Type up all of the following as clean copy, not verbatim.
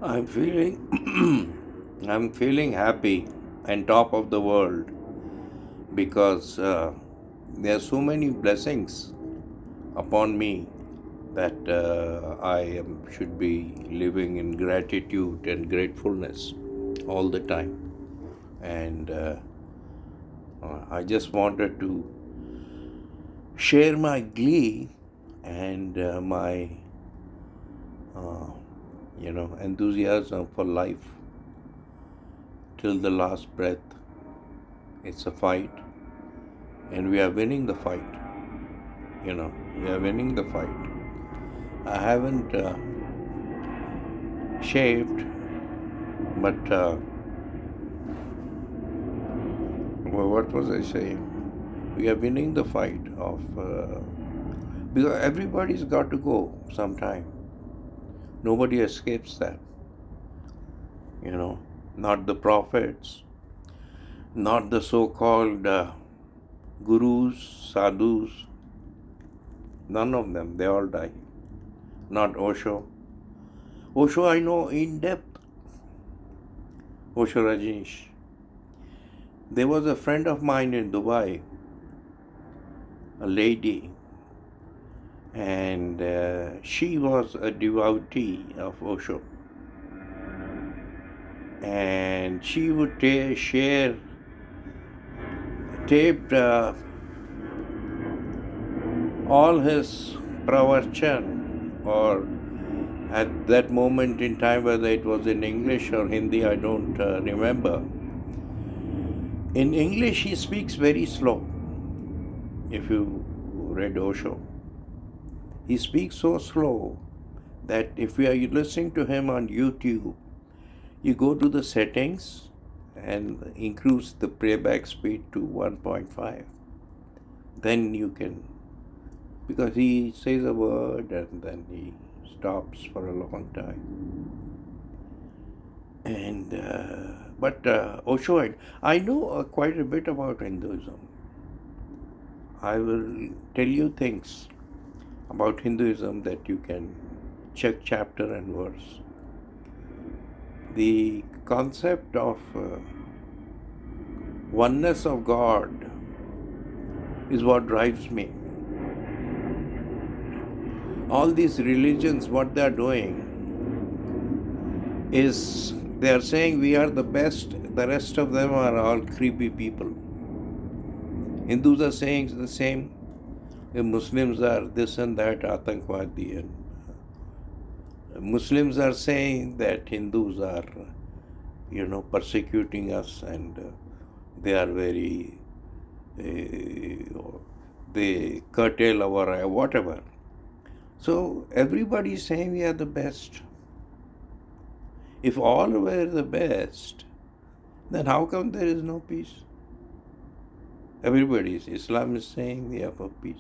I'm feeling I'm feeling happy and top of the world because there are so many blessings upon me that should be living in gratitude and gratefulness all the time. And I just wanted to share my glee and my uh, enthusiasm for life till the last breath. It's a fight, and we are winning the fight. We are winning the fight. I haven't shaved, but what was I saying? We are winning the fight of because everybody's got to go sometime. Nobody escapes that. You know, not the prophets, not the so-called gurus, sadhus. None of them. They all die. Not Osho. Osho I know in depth. Osho Rajneesh. There was a friend of mine in Dubai, a lady, and she was a devotee of Osho. And she would share taped all his pravachan, or at that moment in time, whether it was in English or Hindi, I don't remember. In English, he speaks very slow. If you read Osho, he speaks so slow that if you are listening to him on YouTube, you go to the settings and increase the playback speed to 1.5. Then you can, because he says a word and then he stops for a long time. And but Osho, I know quite a bit about Hinduism. I will tell you things about Hinduism that you can check chapter and verse. The concept of oneness of God is what drives me. All these religions, what they are doing is they are saying we are the best, the rest of them are all creepy people. Hindus are saying the same. The Muslims are this and that, Atankwadi, and Muslims are saying that Hindus are, persecuting us, and they are very, they curtail our whatever. So everybody is saying we are the best. If all were the best, then how come there is no peace? Islam is saying we are for peace.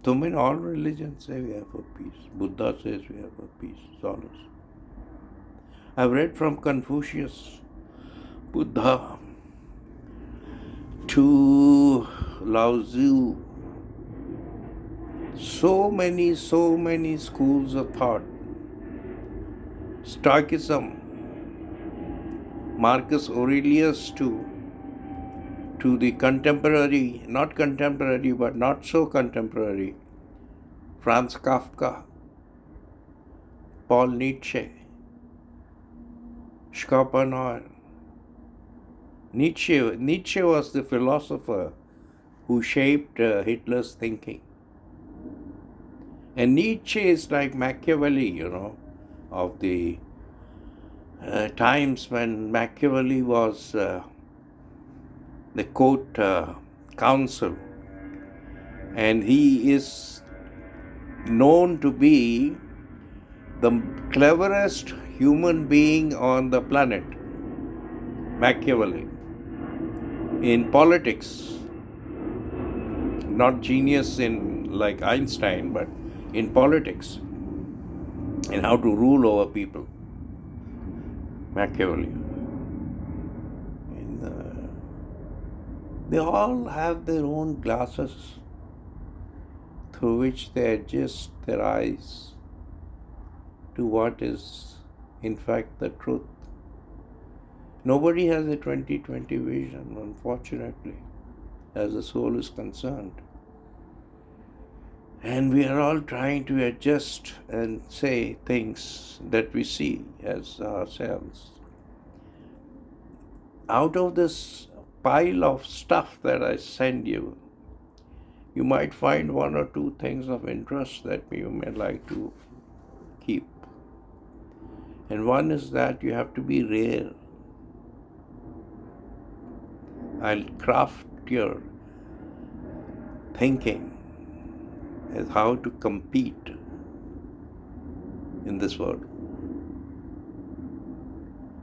So many, all religions say we are for peace. Buddha says we are for peace, solace. I've read from Confucius, Buddha, to Lao Tzu, so many schools of thought. Stoicism, Marcus Aurelius to the contemporary, not contemporary, but not so contemporary, Franz Kafka, Paul Nietzsche, Schopenhauer. Nietzsche was the philosopher who shaped Hitler's thinking. And Nietzsche is like Machiavelli, of the times when Machiavelli was the court counsel, and he is known to be the cleverest human being on the planet, Machiavelli. In politics, not genius in like Einstein, but in politics, in how to rule over people, Machiavelli. They all have their own glasses through which they adjust their eyes to what is in fact the truth. Nobody has a 2020 vision, unfortunately, as the soul is concerned. And we are all trying to adjust and say things that we see as ourselves. Out of this pile of stuff that I send you, you might find one or two things of interest that you may like to keep. And one is that you have to be rare. I'll craft your thinking as how to compete in this world.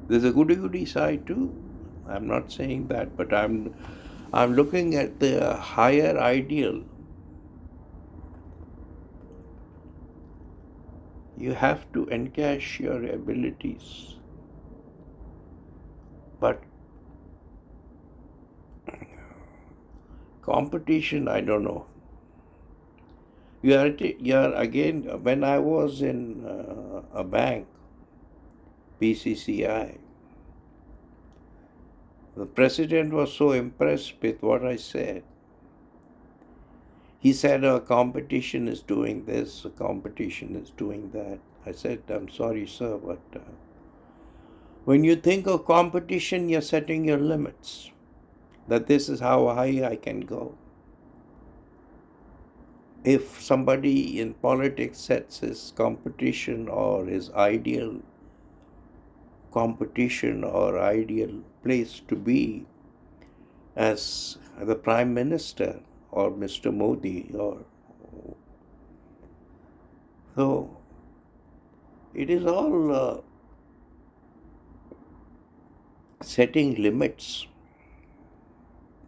There's a goody-goody side too. I'm not saying that, but I'm looking at the higher ideal. You have to encash your abilities. But competition, I don't know. You are again, when I was in a bank, PCCI, the president was so impressed with what I said. He said, "A competition is doing this, a competition is doing that." I said, "I'm sorry, sir, but when you think of competition, you're setting your limits, that this is how high I can go." If somebody in politics sets his competition or his ideal competition or ideal place to be as the Prime Minister or Mr. Modi, or so it is all setting limits.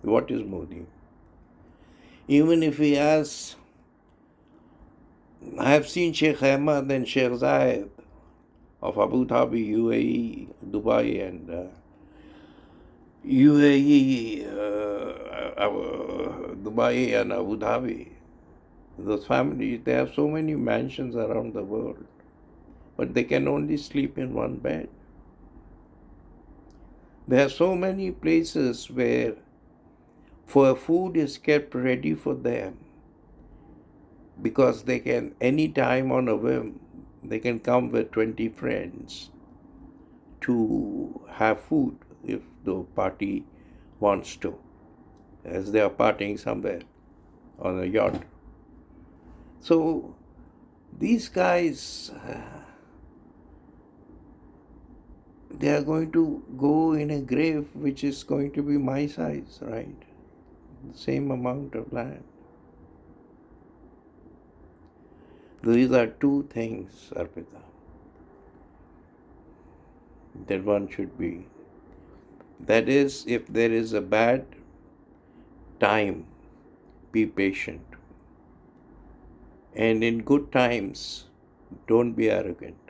What is Modi? Even if he has, I have seen Sheikh Ahmad and Sheikh Zayed of Abu Dhabi, UAE, Dubai, and UAE, Dubai, and Abu Dhabi. Those families, they have so many mansions around the world, but they can only sleep in one bed. There are so many places where food is kept ready for them, because they can, any time on a whim, they can come with 20 friends to have food if the party wants to, as they are partying somewhere on a yacht. So these guys, they are going to go in a grave which is going to be my size, right? The same amount of land. These are two things, Arpita, that one should be. That is, if there is a bad time, be patient. And in good times, don't be arrogant.